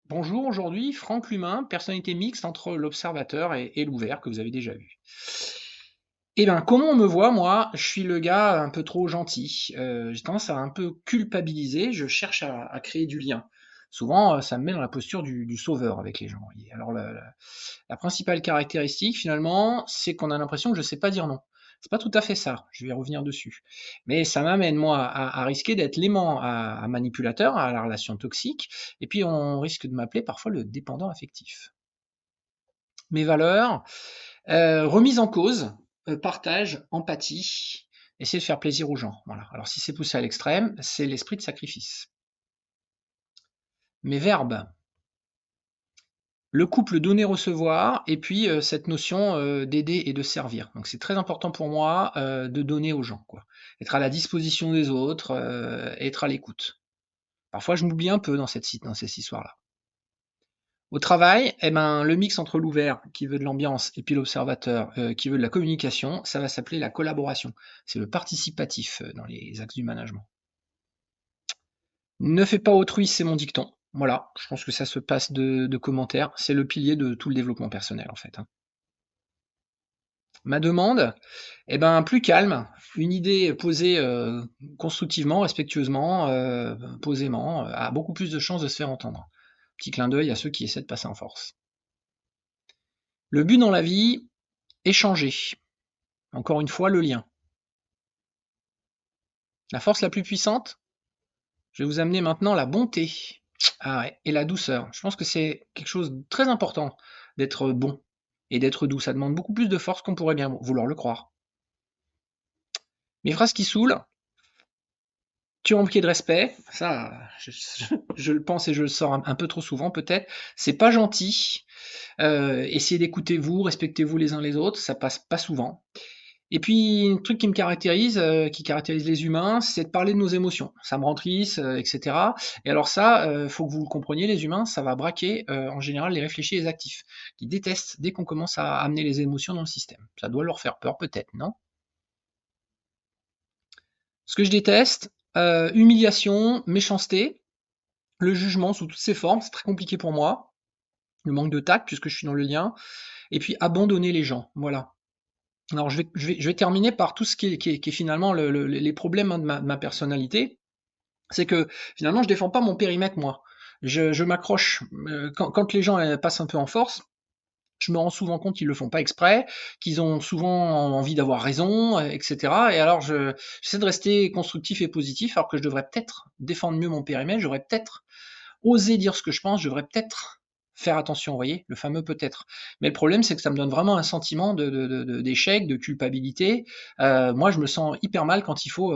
Bonjour, aujourd'hui, Franck l'humain, personnalité mixte entre l'observateur et l'ouvert que vous avez déjà vu. Eh ben, comment on me voit, moi? Je suis le gars un peu trop gentil. J'ai tendance à un peu culpabiliser, je cherche à créer du lien. Souvent, ça me met dans la posture du sauveur avec les gens, vous voyez? Alors la principale caractéristique finalement, c'est qu'on a l'impression que je sais pas dire non. C'est pas tout à fait ça, je vais revenir dessus. Mais ça m'amène moi à risquer d'être l'aimant à manipulateur, à la relation toxique, et puis on risque de m'appeler parfois le dépendant affectif. Mes valeurs, remise en cause, partage, empathie, essayer de faire plaisir aux gens, voilà. Alors si c'est poussé à l'extrême, c'est l'esprit de sacrifice. Mes verbes, le couple donner-recevoir et puis, cette notion, d'aider et de servir. Donc c'est très important pour moi, de donner aux gens, quoi. Être à la disposition des autres, être à l'écoute. Parfois je m'oublie un peu dans cette histoire-là. Au travail, eh ben, le mix entre l'ouvert qui veut de l'ambiance et puis l'observateur, qui veut de la communication, ça va s'appeler la collaboration. C'est le participatif, dans les axes du management. Ne fais pas autrui, c'est mon dicton. Voilà, je pense que ça se passe de commentaires. C'est le pilier de tout le développement personnel, en fait, hein. Ma demande? Eh ben, plus calme, une idée posée, constructivement, respectueusement, posément, a beaucoup plus de chances de se faire entendre. Petit clin d'œil à ceux qui essaient de passer en force. Le but dans la vie, échanger. Encore une fois, le lien. La force la plus puissante? Je vais vous amener maintenant la bonté. Ah ouais, et la douceur. Je pense que c'est quelque chose de très important d'être bon et d'être doux. Ça demande beaucoup plus de force qu'on pourrait bien vouloir le croire. Mes phrases qui saoulent, tu manquais de respect, ça, je le pense et je le sors un peu trop souvent peut-être. C'est pas gentil. Essayez d'écouter vous, respectez-vous les uns les autres, ça passe pas souvent. Et puis, un truc qui me caractérise, qui caractérise les humains, c'est de parler de nos émotions. Ça me rend triste, et cetera. Et alors ça, faut que vous le compreniez, les humains, ça va braquer, en général, les réfléchis et les actifs, qui détestent dès qu'on commence à amener les émotions dans le système. Ça doit leur faire peur peut-être, non? Ce que je déteste, humiliation, méchanceté, le jugement sous toutes ses formes, c'est très compliqué pour moi. Le manque de tact puisque je suis dans le lien et puis abandonner les gens, voilà. Alors je vais terminer par tout ce qui est finalement les problèmes, hein, de ma personnalité. C'est que finalement je défends pas mon périmètre moi. Je m'accroche, quand les gens, passent un peu en force, je me rends souvent compte qu'ils le font pas exprès, qu'ils ont souvent envie d'avoir raison, et cetera et alors j'essaie de rester constructif et positif alors que je devrais peut-être défendre mieux mon périmètre, je devrais peut-être oser dire ce que je pense, je devrais peut-être faire attention, vous voyez? Le fameux peut-être. Mais le problème, c'est que ça me donne vraiment un sentiment d'échec, de culpabilité. Moi, je me sens hyper mal quand il faut,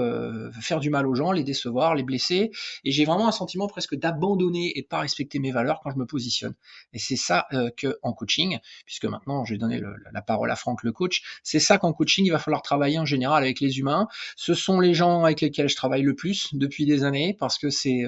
faire du mal aux gens, les décevoir, les blesser et j'ai vraiment un sentiment presque d'abandonner et de pas respecter mes valeurs quand je me positionne et c'est ça, qu'en coaching, puisque maintenant je vais donner la parole à Franck le coach, c'est ça qu'en coaching, il va falloir travailler en général avec les humains. Ce sont les gens avec lesquels je travaille le plus depuis des années parce que c'est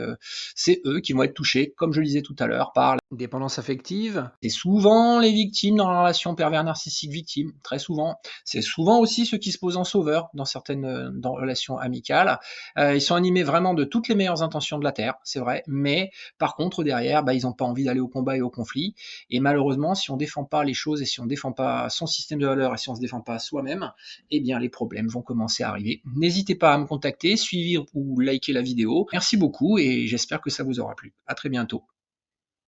eux qui vont être touchés, comme je le disais tout à l'heure, par la dépendance affective. C'est souvent les victimes dans la relation pervers narcissique victime, très souvent. C'est souvent aussi ceux qui se posent en sauveur dans certaines dans relations amicales. Ils sont animés vraiment de toutes les meilleures intentions de la Terre, c'est vrai, mais par contre derrière, bah, ils n'ont pas envie d'aller au combat et au conflit. Et malheureusement, si on ne défend pas les choses et si on ne défend pas son système de valeurs et si on ne se défend pas soi-même, eh bien les problèmes vont commencer à arriver. N'hésitez pas à me contacter, suivre ou liker la vidéo. Merci beaucoup et j'espère que ça vous aura plu. À très bientôt.